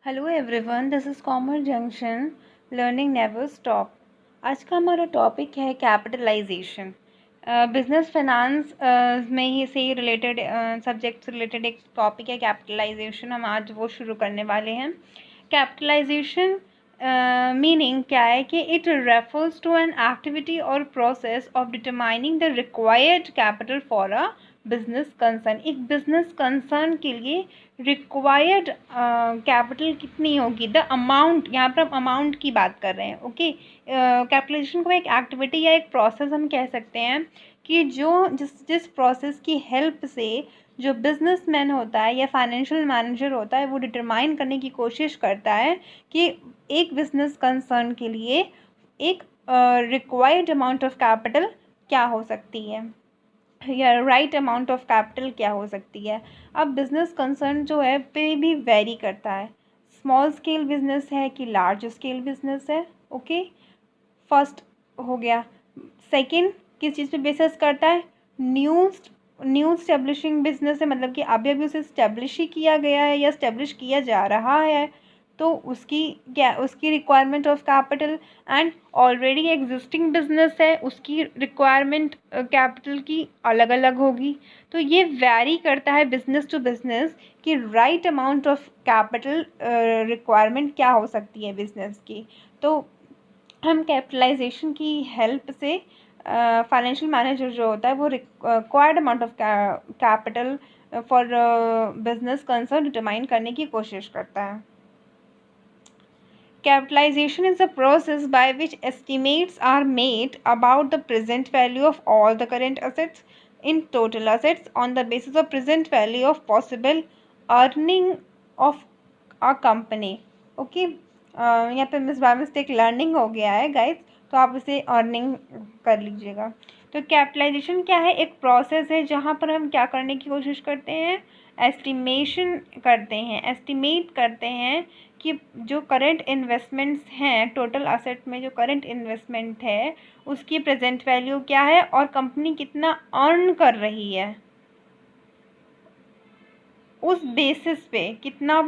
Hello everyone, this is commerce junction. Learning never stop. आज का हमारा टॉपिक है कैपिटलाइजेशन। बिजनेस फाइनेंस में ही से रिलेटेड सब्जेक्ट से रिलेटेड एक टॉपिक है कैपिटलाइजेशन। हम आज वो शुरू करने वाले हैं। कैपिटलाइजेशन मीनिंग क्या है कि it refers to an activity और process of determining the required capital for a business concern. एक बिजनेस कंसर्न के लिए रिक्वायर्ड कैपिटल कितनी होगी, द अमाउंट। यहाँ पर हम अमाउंट की बात कर रहे हैं। ओके, कैपिटलाइजेशन को एक एक्टिविटी या एक प्रोसेस हम कह सकते हैं कि जो जिस प्रोसेस की हेल्प से जो बिजनेसमैन होता है या फाइनेंशियल मैनेजर होता है वो डिटरमाइन करने की कोशिश करता है कि एक बिजनेस कंसर्न के लिए एक रिक्वायर्ड अमाउंट ऑफ कैपिटल क्या हो सकती है या राइट अमाउंट ऑफ कैपिटल क्या हो सकती है। अब बिजनेस कंसर्न जो है पे भी वेरी करता है, स्मॉल स्केल बिजनेस है कि लार्ज स्केल बिजनेस है। ओके, फर्स्ट हो गया। सेकंड किस चीज़ पे बेसिस करता है, न्यू न्यू स्टेब्लिशिंग बिजनेस है, मतलब कि अभी अभी उसे स्टेब्लिश ही किया गया है या स्टेब्लिश किया जा रहा है, तो उसकी क्या उसकी requirement of capital. And already existing business है, उसकी रिक्वायरमेंट कैपिटल की अलग अलग होगी। तो ये वैरी करता है बिजनेस टू बिजनेस कि right amount of capital requirement क्या हो सकती है बिजनेस की। तो हम कैपिटलाइजेशन की हेल्प से फाइनेंशियल मैनेजर जो होता है वो required amount of capital for business concern determine करने की कोशिश करता है। Capitalization is a process by which estimates are made about the present value of all the current assets in total assets on the basis of present value of possible earning of a company. Okay, यहाँ पे miss by mistake learning हो गया है guys, तो आप इसे earning कर लीजिएगा। तो कैपिटलाइजेशन क्या है, एक प्रोसेस है जहाँ पर हम क्या करने की कोशिश करते हैं, एस्टिमेशन करते हैं, एस्टिमेट करते हैं कि जो करंट इन्वेस्टमेंट्स हैं, टोटल असेट में जो करंट इन्वेस्टमेंट है उसकी प्रेजेंट वैल्यू क्या है और कंपनी कितना अर्न कर रही है, उस बेसिस पे कितने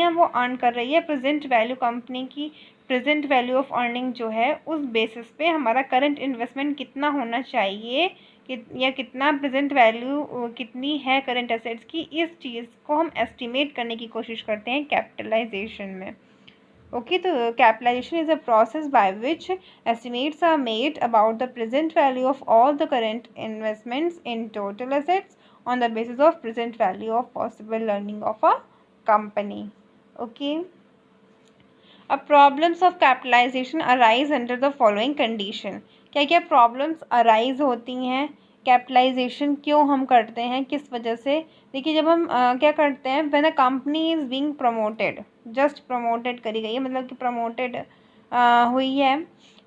वो अर्न कर रही है, प्रेजेंट वैल्यू कंपनी की प्रेजेंट वैल्यू ऑफ अर्निंग जो है उस बेसिस पे हमारा करंट इन्वेस्टमेंट कितना होना चाहिए या कितना प्रेजेंट वैल्यू कितनी है करंट एसेट्स की, इस चीज़ को हम एस्टिमेट करने की कोशिश करते हैं कैपिटलाइजेशन में। ओके, तो capitalization is a process by which estimates are made about the present value of all the current investments in total assets on the basis of present value of possible earning of a company. Okay, problems of capitalization arise under the following condition। क्या क्या problems arise होती हैं, capitalisation क्यों हम करते हैं, किस वजह से। देखिए, जब हम क्या करते हैं, when a company is being promoted, just promoted करी गई है, मतलब कि प्रमोटेड हुई है,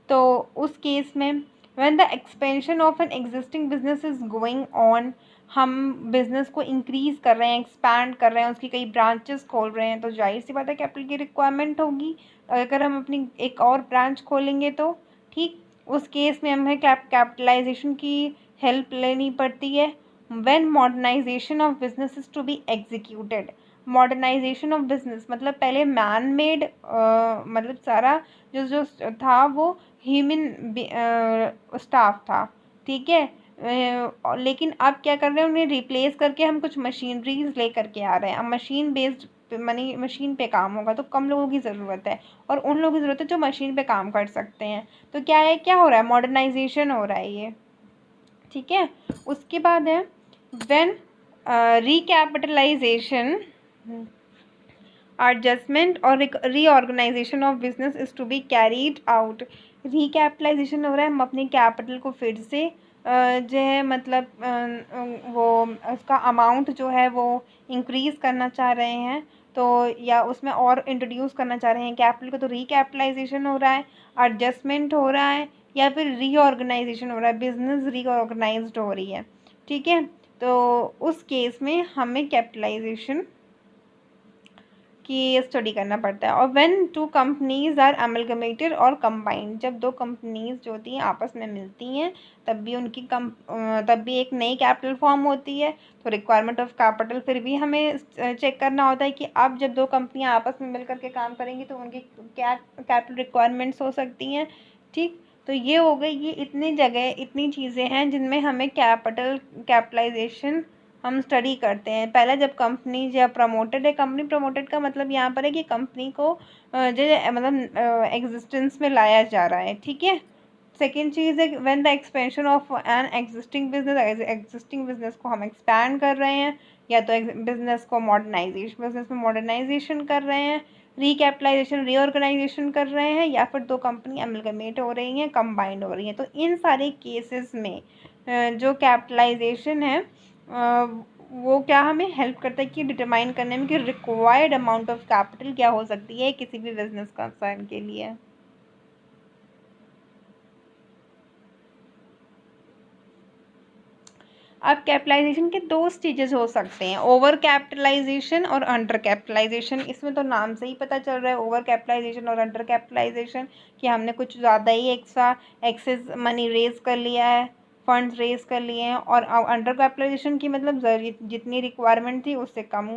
तो उस केस में when the expansion of an existing business is going on, हम बिज़नेस को इंक्रीज़ कर रहे हैं, एक्सपैंड कर रहे हैं, उसकी कई ब्रांचेस खोल रहे हैं, तो जाहिर सी बात है कैपिटल की रिक्वायरमेंट होगी। अगर हम अपनी एक और ब्रांच खोलेंगे तो ठीक, उस केस में हमें कैपिटलाइजेशन की हेल्प लेनी पड़ती है। When modernization of business is to be executed, modernization of business मतलब पहले मैन मेड, मतलब सारा जो जो था वो ह्यूमन स्टाफ था, ठीक है। लेकिन अब क्या कर रहे हैं, उन्हें रिप्लेस करके हम कुछ मशीनरीज ले करके आ रहे हैं। अब मशीन बेस्ड मशीन पे काम होगा तो कम लोगों की ज़रूरत है और उन लोगों की ज़रूरत है जो मशीन पे काम कर सकते हैं। तो क्या हो रहा है, मॉडर्नाइजेशन हो रहा है ये, ठीक है। उसके बाद है व्हेन रिकैपिटलाइजेशन, adjustment और reorganization of business is to be carried out. Recapitalization हो रहा है, हम अपनी कैपिटल को फिर से जो है मतलब वो उसका अमाउंट जो है वो इंक्रीज़ करना चाह रहे हैं, तो या उसमें और इंट्रोड्यूस करना चाह रहे हैं कैपिटल को, तो रिकैपिटलाइजेशन हो रहा है, एडजस्टमेंट हो रहा है, या फिर रीऑर्गेनाइजेशन हो रहा है, बिजनेस रीऑर्गेनाइज्ड हो रही है, ठीक है। तो उस केस में हमें कैपिटलाइजेशन कि ये स्टडी करना पड़ता है। और when two companies are amalgamated और कंबाइंड, जब दो कंपनीज जो होती हैं आपस में मिलती हैं तब भी तब भी एक नई कैपिटल फॉर्म होती है। तो रिक्वायरमेंट ऑफ कैपिटल फिर भी हमें चेक करना होता है कि अब जब दो कंपनियां आपस में मिल करके काम करेंगी तो उनकी क्या कैपिटल रिक्वायरमेंट्स हो सकती हैं। ठीक, तो ये हो गई, ये इतनी जगह इतनी चीज़ें हैं जिनमें हमें कैपिटलाइजेशन हम स्टडी करते हैं। पहले जब कंपनी जब प्रमोटेड है, कंपनी प्रमोटेड का मतलब यहाँ पर है कि कंपनी को जो मतलब एग्जिस्टेंस में लाया जा रहा है। ठीक है, सेकेंड चीज़ है when the expansion of an existing business को हम एक्सपैंड कर रहे हैं, या तो बिजनेस में मॉडर्नाइजेशन कर रहे हैं, रिकैपिटलाइजेशन रीऑर्गेनाइजेशन कर रहे हैं, या फिर दो कंपनी अमलगमेट हो रही हैं, कंबाइंड हो रही हैं। तो इन सारे केसेस में जो कैपिटलाइजेशन है वो क्या हमें हेल्प करता है कि डिटरमाइन करने में कि रिक्वायर्ड अमाउंट ऑफ कैपिटल क्या हो सकती है किसी भी बिजनेस कंसर्न के लिए। अब कैपिटलाइजेशन के दो स्टेजेस हो सकते हैं, ओवर कैपिटलाइजेशन और अंडर कैपिटलाइजेशन। इसमें तो नाम से ही पता चल रहा है, ओवर कैपिटलाइजेशन और अंडर कैपिटलाइजेशन, कि हमने कुछ ज़्यादा ही एक्सेस मनी रेज कर लिया है, फंड्स रेज कर लिए हैं। और अंडर कैपिटलाइजेशन की मतलब जितनी रिक्वायरमेंट थी उससे कम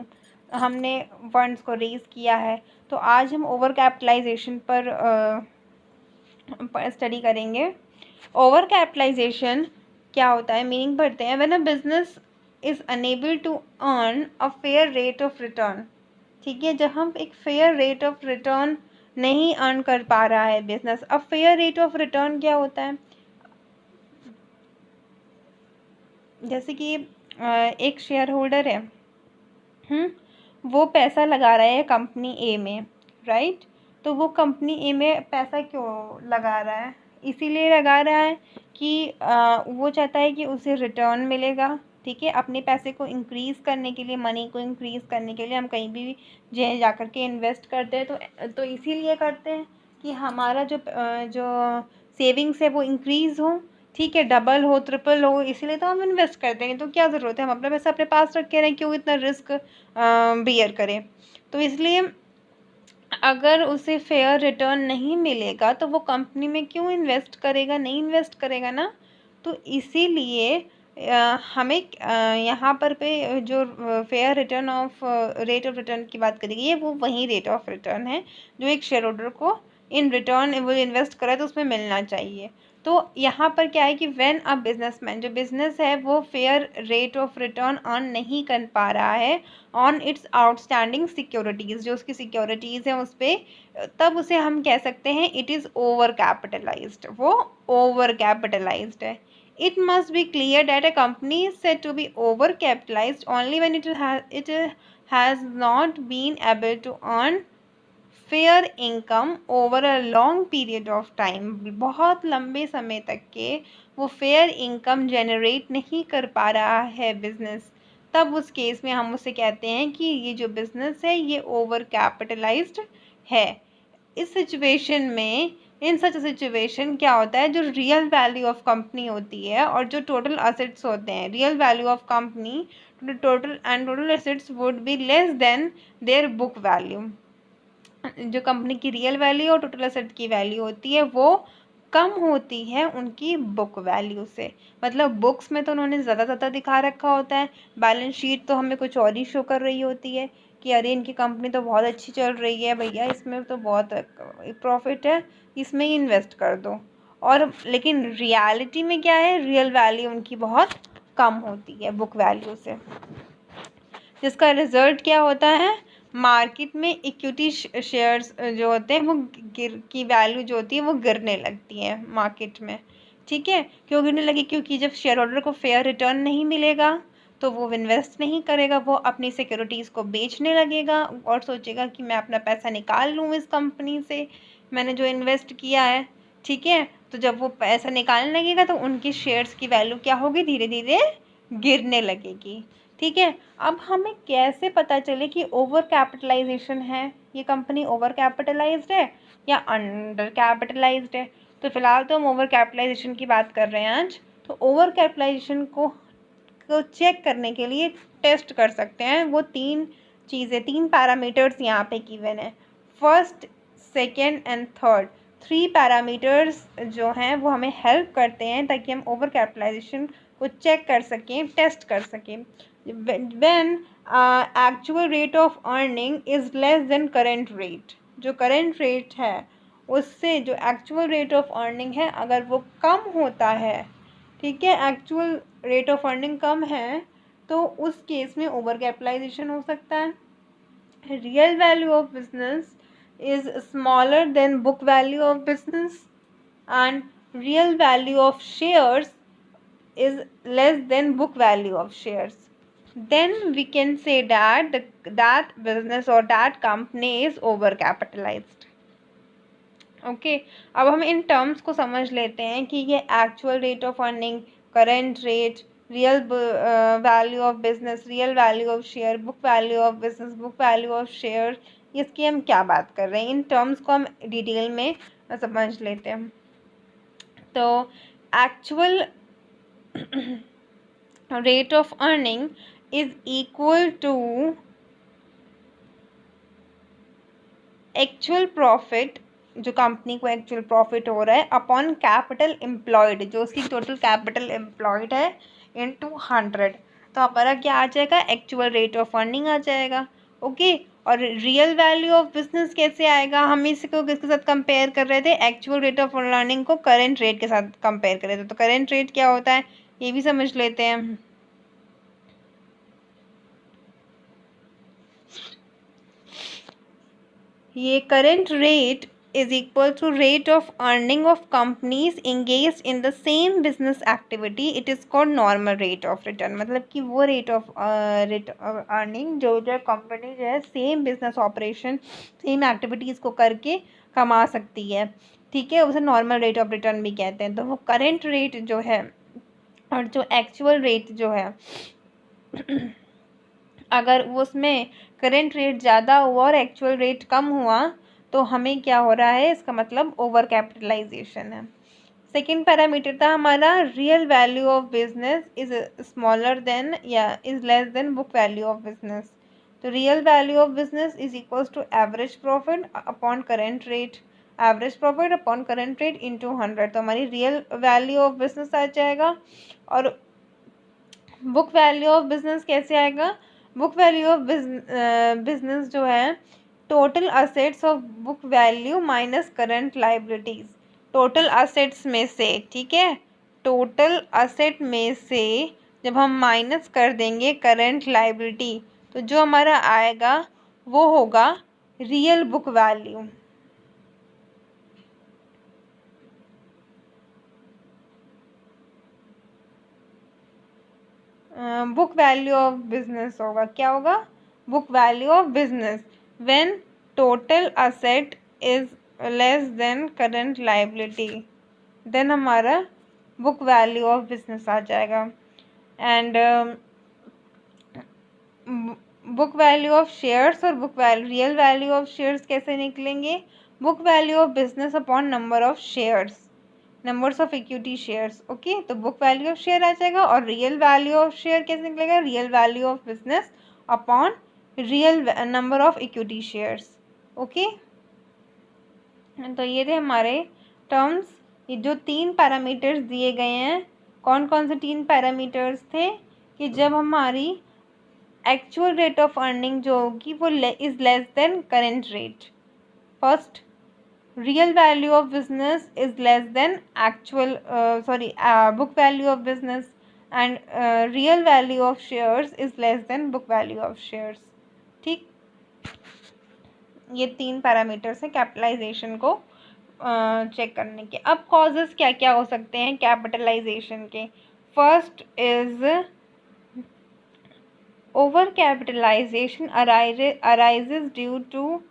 हमने फंड्स को रेज किया है। तो आज हम ओवर कैपिटलाइजेशन पर स्टडी करेंगे। ओवर कैपिटलाइजेशन क्या होता है, मीनिंग पढ़ते हैं। When a business is unable to earn a fair rate of return. ठीक है, जब हम एक फेयर रेट ऑफ रिटर्न नहीं अर्न कर पा रहा है बिजनेस। अब फेयर रेट ऑफ रिटर्न क्या होता है, जैसे कि एक शेयर होल्डर है, वो पैसा लगा रहा है कंपनी ए में, राइट। तो वो कंपनी ए में पैसा क्यों लगा रहा है, इसीलिए लगा रहा है कि वो चाहता है कि उसे रिटर्न मिलेगा। ठीक है, अपने पैसे को इंक्रीज़ करने के लिए, मनी को इंक्रीज़ करने के लिए हम कहीं भी जा कर के इन्वेस्ट करते हैं। तो इसीलिए करते हैं कि हमारा जो सेविंग्स है वो इंक्रीज़ हो। ठीक है, डबल हो ट्रिपल हो, इसीलिए तो हम इन्वेस्ट करते हैं। तो क्या ज़रूरत है हम अपना पैसा अपने पास रख के रहें, क्यों इतना रिस्क बियर करें। तो इसलिए अगर उसे फेयर रिटर्न नहीं मिलेगा तो वो कंपनी में क्यों इन्वेस्ट करेगा, नहीं इन्वेस्ट करेगा ना। तो इसीलिए हमें यहाँ पर पे जो fair return of rate of return की बात करेगी, वो वही रेट ऑफ रिटर्न है जो एक शेयर होल्डर को इन रिटर्न वो इन्वेस्ट करे तो उसमें मिलना चाहिए। तो यहाँ पर क्या है कि व्हेन अ बिजनेसमैन, जो बिजनेस है वो fair rate of return earn नहीं कर पा रहा है ऑन इट्स आउटस्टैंडिंग सिक्योरिटीज़, जो उसकी सिक्योरिटीज़ हैं उस पर, तब उसे हम कह सकते हैं इट इज़ ओवर कैपिटलाइज्ड, वो ओवर कैपिटलाइज्ड है। It must be clear that a company is said to be overcapitalized only when it has not been able to earn fair income over a long period of time. बहुत लंबे समय तक के वो fair income generate नहीं कर पा रहा है बिजनेस, तब उस केस में हम उसे कहते हैं कि ये जो बिजनेस है ये ओवर कैपिटलाइज्ड है। इस सिचुएशन में, इन सच सिचुएशन क्या होता है, जो रियल वैल्यू ऑफ कंपनी होती है और जो टोटल असेट्स होते हैं, real value of company total assets would be less than their book value. जो कंपनी की रियल वैल्यू और टोटल एसेट की वैल्यू होती है वो कम होती है उनकी बुक वैल्यू से। मतलब बुक्स में तो उन्होंने ज़्यादा दिखा रखा होता है, बैलेंस शीट तो हमें कुछ और ही शो कर रही होती है कि अरे इनकी कंपनी तो बहुत अच्छी चल रही है भैया, इसमें तो बहुत प्रॉफिट है, इसमें ही इन्वेस्ट कर दो। और लेकिन रियलिटी में क्या है, रियल वैल्यू उनकी बहुत कम होती है बुक वैल्यू से, जिसका रिजल्ट क्या होता है, मार्केट में इक्विटी शेयर्स जो होते हैं वो की वैल्यू जो होती है वो गिरने लगती है मार्केट में। ठीक है, क्यों गिरने लगी, क्योंकि जब शेयर होल्डर को फेयर रिटर्न नहीं मिलेगा तो वो इन्वेस्ट नहीं करेगा, वो अपनी सिक्योरिटीज़ को बेचने लगेगा और सोचेगा कि मैं अपना पैसा निकाल लूँ इस कंपनी से, मैंने जो इन्वेस्ट किया है। ठीक है, तो जब वो पैसा निकालने लगेगा तो उनकी शेयर्स की वैल्यू क्या होगी, धीरे धीरे गिरने लगेगी। ठीक है, अब हमें कैसे पता चले कि ओवर कैपिटलाइजेशन है, ये कंपनी ओवर कैपिटलाइज्ड है या अंडर कैपिटलाइज्ड है। तो फिलहाल तो हम ओवर कैपिटलाइजेशन की बात कर रहे हैं आज। तो ओवर कैपिटलाइजेशन को चेक करने के लिए टेस्ट कर सकते हैं, वो 3 चीज़ें, 3 पैरामीटर्स यहाँ पे गिवन है। First, second and third, 3 parameters जो हैं वो हमें हेल्प करते हैं ताकि हम ओवर कैपिटलाइजेशन को चेक कर सकें, टेस्ट कर सकें। When actual rate of earning is less than current rate, जो करेंट रेट है उससे जो एक्चुअल रेट ऑफ अर्निंग है अगर वो कम होता है, ठीक है, एक्चुअल रेट ऑफ अर्निंग कम है तो उस केस में ओवर कैपिटलाइजेशन हो सकता है। Real value of business is smaller then book value of business and real value of shares is less than book value of shares, then we can say that that business or that company is over capitalized. Okay अब हम in terms को समझ लेते हैं कि ये actual rate of earning, current rate, real value of business, real value of share, book value of business, book value of share, इसकी हम क्या बात कर रहे हैं। इन टर्म्स को हम डिटेल में समझ लेते हैं। तो actual rate of earning is equal to actual profit, जो कंपनी को एक्चुअल प्रॉफिट हो रहा है, अपॉन कैपिटल एम्प्लॉयड, जो उसकी टोटल कैपिटल एम्प्लॉयड है, इनटू 100। तो हमारा क्या आ जाएगा, एक्चुअल रेट ऑफ अर्निंग आ जाएगा। ओके और रियल वैल्यू ऑफ बिजनेस कैसे आएगा, हम इसको किसके साथ कंपेयर कर रहे थे, एक्चुअल रेट ऑफ अर्निंग को करेंट रेट के साथ कंपेयर कर रहे थे। तो करेंट रेट क्या होता है ये भी समझ लेते हैं। ये current rate is equal to rate of earning of companies engaged in the same business activity, it is called normal rate of return. मतलब कि वो रेट ऑफ अर्निंग जो कंपनी जो है same business operation, same activities को करके कमा सकती है, ठीक है, उसे नॉर्मल रेट ऑफ रिटर्न भी कहते हैं। तो वो करेंट रेट जो है और जो एक्चुअल रेट जो है अगर उसमें करेंट रेट ज़्यादा हुआ और एक्चुअल रेट कम हुआ तो हमें क्या हो रहा है, इसका मतलब ओवर कैपिटलाइजेशन है। सेकेंड पैरामीटर था हमारा real value of business is smaller than या is less than book value of business. तो real value of business is equals to average profit upon current rate, average profit upon current rate into 100। तो हमारी real value of business आ जाएगा। और book value of business कैसे आएगा, book value of business जो है total assets of book value minus current liabilities. Total assets में से, ठीक है, टोटल असेट में से जब हम माइनस कर देंगे करंट लाइबिलिटी तो जो हमारा आएगा वो होगा real book value. Book value of business होगा, क्या होगा, book value of business when total asset is less than current liability, then हमारा बुक वैल्यू ऑफ बिजनेस आ जाएगा। And book value of shares और book value, real value of shares कैसे निकलेंगे, book value of business upon number of shares, numbers of equity shares. Okay तो book value of share आ जाएगा। और real value of share कैसे निकलेगा, real value of business upon real number of equity shares. Okay तो ये थे हमारे टर्म्स। ये जो 3 पैरामीटर्स दिए गए हैं, कौन कौन से 3 पैरामीटर्स थे कि जब हमारी एक्चुअल रेट ऑफ अर्निंग जो होगी वो is less than current rate. First, real value of business is less than actual book value of business, and real value of shares is less than book value of shares। ठीक, ये 3 parameters हैं capitalisation को check करने के। अब causes क्या क्या हो सकते हैं कैपिटलाइजेशन के। First is over capitalization arises due to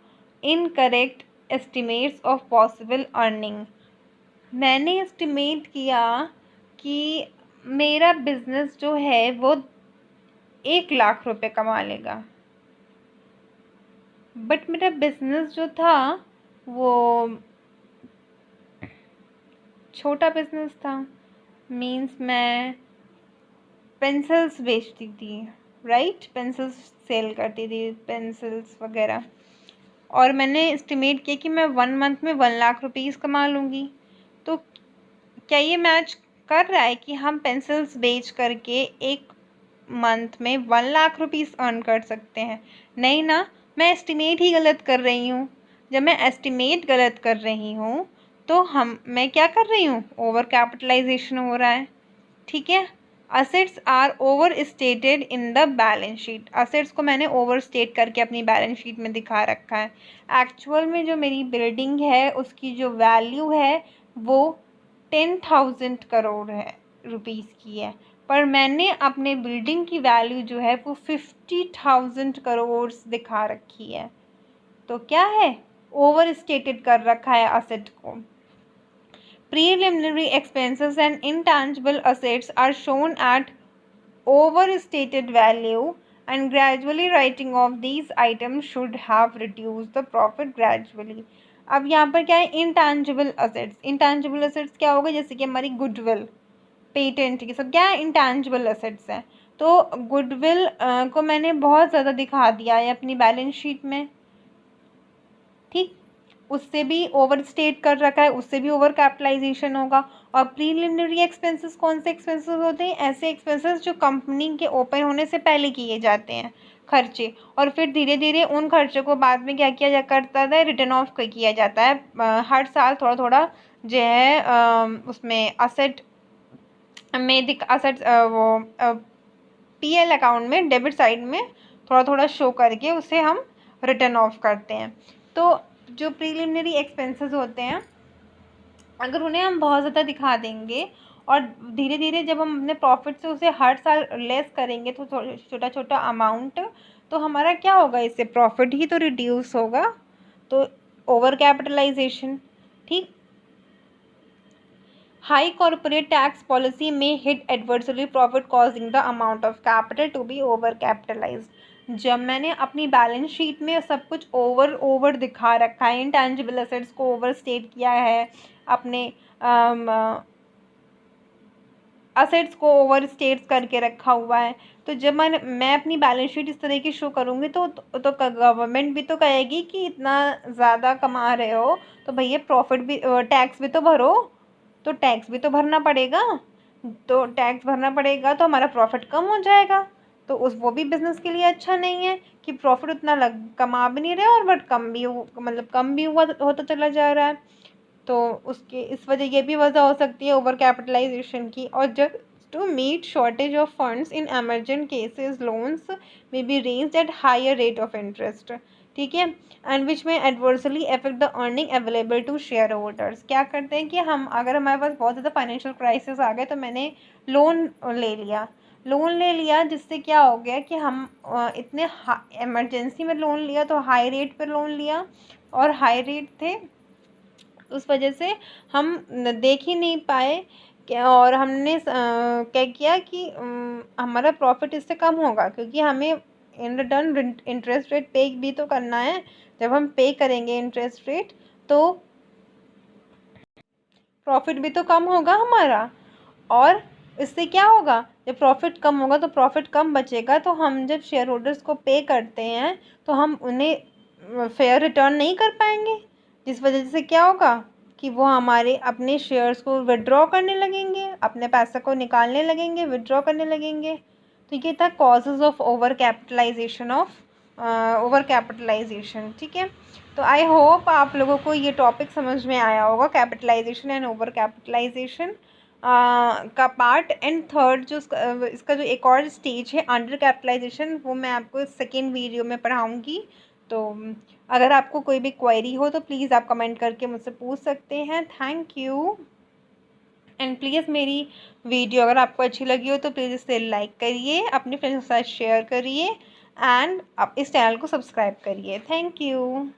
incorrect estimates of possible earning. मैंने एस्टिमेट किया कि मेरा बिजनेस जो है वो 1 लाख रुपए कमा लेगा, बट मेरा बिजनेस जो था वो छोटा बिजनेस था। मीन्स मैं पेंसिल्स बेचती थी, राइट, पेंसिल्स सेल करती थी, पेंसिल्स वगैरह। और मैंने एस्टिमेट किया कि मैं 1 मंथ में 1 लाख रुपीज़ कमा लूँगी। तो क्या ये मैच कर रहा है कि हम पेंसिल्स बेच करके एक मंथ में 1 लाख रुपीज़ अर्न कर सकते हैं? नहीं ना, मैं एस्टिमेट ही गलत कर रही हूँ। जब मैं एस्टिमेट गलत कर रही हूँ तो मैं क्या कर रही हूँ, ओवर कैपिटलाइजेशन हो रहा है। ठीक है, assets are over stated in the balance sheet. Assets को मैंने ओवर स्टेट करके अपनी बैलेंस शीट में दिखा रखा है। एक्चुअल में जो मेरी बिल्डिंग है उसकी जो वैल्यू है वो 10,000 करोड़ है, रुपीज़ की है, पर मैंने अपने बिल्डिंग की वैल्यू जो है वो 50,000 करोड़ दिखा रखी है। तो क्या है, ओवर स्टेटेड कर रखा है असेट को। Preliminary expenses and intangible assets are shown at overstated value, and gradually writing off these items should have reduced the profit gradually. अब यहाँ पर क्या है, इंटैंजिबल असेट्स। इंटैंजिबल असेट्स क्या होगा, जैसे कि हमारी गुडविल, पेटेंट, ये सब क्या है, इंटैंजिबल असेट्स हैं। तो गुडविल को मैंने बहुत ज़्यादा दिखा दिया है अपनी बैलेंस शीट में। ठीक, उससे भी ओवर स्टेट कर रखा है, उससे भी ओवर कैपिटलाइजेशन होगा। और प्रीलिमिनरी एक्सपेंसेस कौन से एक्सपेंसेस होते हैं, ऐसे एक्सपेंसेस जो कंपनी के ओपन होने से पहले किए जाते हैं खर्चे, और फिर धीरे धीरे उन खर्चों को बाद में क्या किया जा करता है, रिटर्न ऑफ किया जाता है। हर साल थोड़ा थोड़ा जो है उसमें असेट में असेट वो पीएल अकाउंट में डेबिट साइड में थोड़ा थोड़ा शो करके उसे हम रिटर्न ऑफ करते हैं। तो जो प्रीलिमिनरी एक्सपेंसेस होते हैं, अगर उन्हें हम बहुत ज़्यादा दिखा देंगे और धीरे धीरे जब हम अपने प्रॉफिट से उसे हर साल लेस करेंगे तो छोटा छोटा अमाउंट, तो हमारा क्या होगा, इससे प्रॉफिट ही तो रिड्यूस होगा। तो ओवर कैपिटलाइजेशन। ठीक, हाई कॉर्पोरेट टैक्स पॉलिसी में hit adversely profit causing the amount of capital to be over capitalized. जब मैंने अपनी बैलेंस शीट में सब कुछ ओवर दिखा रखा है, इंटैंजिबल एसेट्स को ओवर स्टेट किया है, अपने असेट्स को ओवर स्टेट्स करके रखा हुआ है, तो जब मैं अपनी बैलेंस शीट इस तरह की शो करूँगी तो गवर्नमेंट भी तो कहेगी कि इतना ज़्यादा कमा रहे हो तो भैया प्रॉफिट भी, टैक्स भी तो भरो। तो टैक्स भी तो भरना पड़ेगा, तो टैक्स भरना पड़ेगा तो हमारा प्रॉफिट कम हो जाएगा। तो वो भी बिज़नेस के लिए अच्छा नहीं है कि प्रॉफिट उतना कमा भी नहीं रहे और बट कम भी होता चला जा रहा है। तो उसके इस वजह ये भी वजह हो सकती है ओवर कैपिटलाइजेशन की। और जब to meet shortage of funds in emergent cases loans may be raised at higher rate of interest. ठीक है, and which may adversely affect the earning available to share holders. क्या करते हैं कि हम, अगर हमारे पास बहुत ज़्यादा फाइनेंशियल क्राइसिस आ गए तो मैंने लोन ले लिया जिससे क्या हो गया कि हम इतने इमरजेंसी में लोन लिया तो हाई रेट पर लोन लिया, और हाई रेट थे उस वजह से हम देख ही नहीं पाए और हमने क्या किया कि हमारा प्रॉफिट इससे कम होगा, क्योंकि हमें इन रिटर्न इंटरेस्ट रेट पे भी तो करना है। जब हम पे करेंगे इंटरेस्ट रेट तो प्रॉफिट भी तो कम होगा हमारा। और इससे क्या होगा, जब प्रॉफिट कम होगा तो प्रॉफिट कम बचेगा, तो हम जब शेयर होल्डर्स को पे करते हैं तो हम उन्हें फेयर रिटर्न नहीं कर पाएंगे, जिस वजह से क्या होगा कि वो हमारे अपने शेयर्स को विड्रॉ करने लगेंगे, अपने पैसे को निकालने लगेंगे, विड्रॉ करने लगेंगे। तो ये था कॉजेज़ ऑफ ओवर कैपिटलाइजेशन। ठीक है, तो आई होप आप लोगों को ये टॉपिक समझ में आया होगा, कैपिटलाइजेशन एंड ओवर कैपिटलाइजेशन का पार्ट। एंड थर्ड जो इसका जो एक और स्टेज है अंडर कैपिटलाइजेशन, वो मैं आपको सेकेंड वीडियो में पढ़ाऊँगी। तो अगर आपको कोई भी क्वेरी हो तो प्लीज़ आप कमेंट करके मुझसे पूछ सकते हैं। Thank you. एंड प्लीज़ मेरी वीडियो अगर आपको अच्छी लगी हो तो प्लीज़ इसे लाइक करिए, अपने फ्रेंड्स के साथ शेयर करिए, एंड आप इस चैनल को सब्सक्राइब करिए। Thank you.